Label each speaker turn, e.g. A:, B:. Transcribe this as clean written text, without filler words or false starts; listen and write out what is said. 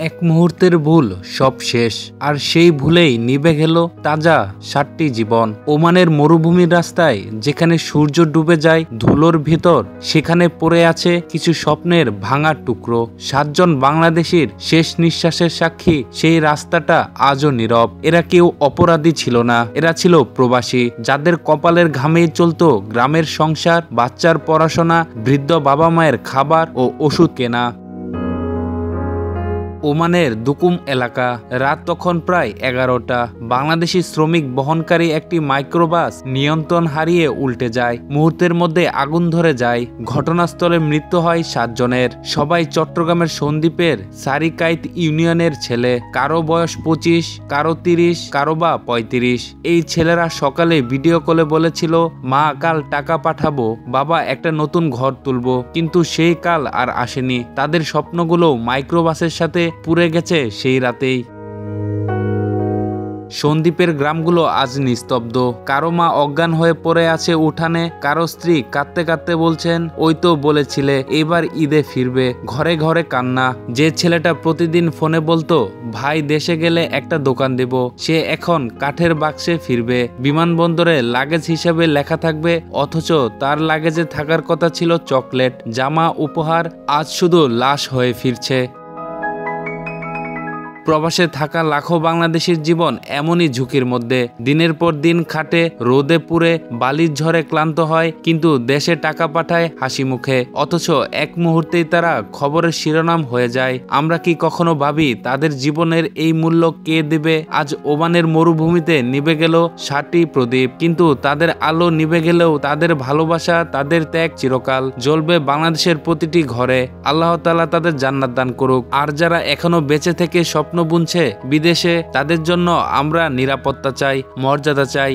A: এক মুহূর্তের ভুল সব শেষ, আর সেই ভুলেই নিভে গেল তাজা 7টি জীবন। ওমানের মরুভূমির রাস্তায় যেখানে সূর্য ডুবে যায় ধুলোর ভিতর, সেখানে পড়ে আছে কিছু স্বপ্নের ভাঙা টুকরো। 7 জন বাংলাদেশির শেষ নিঃশ্বাসের সাক্ষী সেই রাস্তাটা আজও নীরব। এরা কেউ অপরাধী ছিল না, এরা ছিল প্রবাসী, যাদের কপালের ঘামেই চলতো গ্রামের সংসার, বাচ্চার পড়াশোনা, বৃদ্ধ বাবা মায়ের খাবার ও ওষুধ কেনা। ওমানের দুকুম এলাকা, রাত তখন প্রায় 11টা। বাংলাদেশি শ্রমিক বহনকারী একটি মাইক্রোবাস নিয়ন্ত্রণ হারিয়ে উল্টে যায়। মুহূর্তের মধ্যে আগুন ধরে যায়। ঘটনাস্থলে মৃত্যু হয় 7 জনের। সবাই চট্টগ্রামের সন্দ্বীপের সারিকাইত ইউনিয়নের ছেলে। কারো বয়স 25, কারো 30, কারো বা 35। এই ছেলেরা সকালে ভিডিও কলে বলেছিল, মা কাল টাকা পাঠাবো, বাবা একটা নতুন ঘর তুলবো। কিন্তু সেই কাল আর আসেনি। তাদের স্বপ্নগুলো মাইক্রোবাসের সাথে পুড়ে গেছে সেই রাতেই। সন্দ্বীপের গ্রামগুলো আজ নিস্তব্ধ। কারো মা অজ্ঞান হয়ে পড়ে আছে উঠানে, কারো স্ত্রী কাঁদতে কাঁদতে বলছেন, ওই তো বলেছিলে এবার ঈদে ফিরবে। ঘরে ঘরে কান্না। যে ছেলেটা প্রতিদিন ফোনে বলতো ভাই দেশে গেলে একটা দোকান দেব, সে এখন কাঠের বাক্সে ফিরবে। বিমানবন্দরে লাগেজ হিসেবে লেখা থাকবে, অথচ তার লাগেজে থাকার কথা ছিল চকলেট, জামা, উপহার। আজ শুধু লাশ হয়ে ফিরছে। প্রবাসে থাকা লাখো বাংলাদেশের জীবন এমনই ঝুঁকির মধ্যে। দিনের পর দিন খাটে, রোদে পুড়ে, বালির ঝড়ে ক্লান্ত হয়, কিন্তু দেশে টাকা পাঠায় হাসি মুখে। অথচ এক মুহূর্তেই তারা খবরের শিরোনাম হয়ে যায়। আমরা কি কখনো ভাবি তাদের জীবনের এই মূল্য কে দেবে? আজ ওমানের মরুভূমিতে নিভে গেল 7টি প্রদীপ, কিন্তু তাদের আলো নিভে গেলেও তাদের ভালোবাসা, তাদের ত্যাগ চিরকাল জ্বলবে বাংলাদেশের প্রতিটি ঘরে। আল্লাহ তাআলা তাদের জান্নাত দান করুক। আর যারা এখনো বেঁচে থেকে স্বপ্ন বুনছে বিদেশে, তাদের জন্য আমরা নিরাপত্তা চাই, মর্যাদা চাই।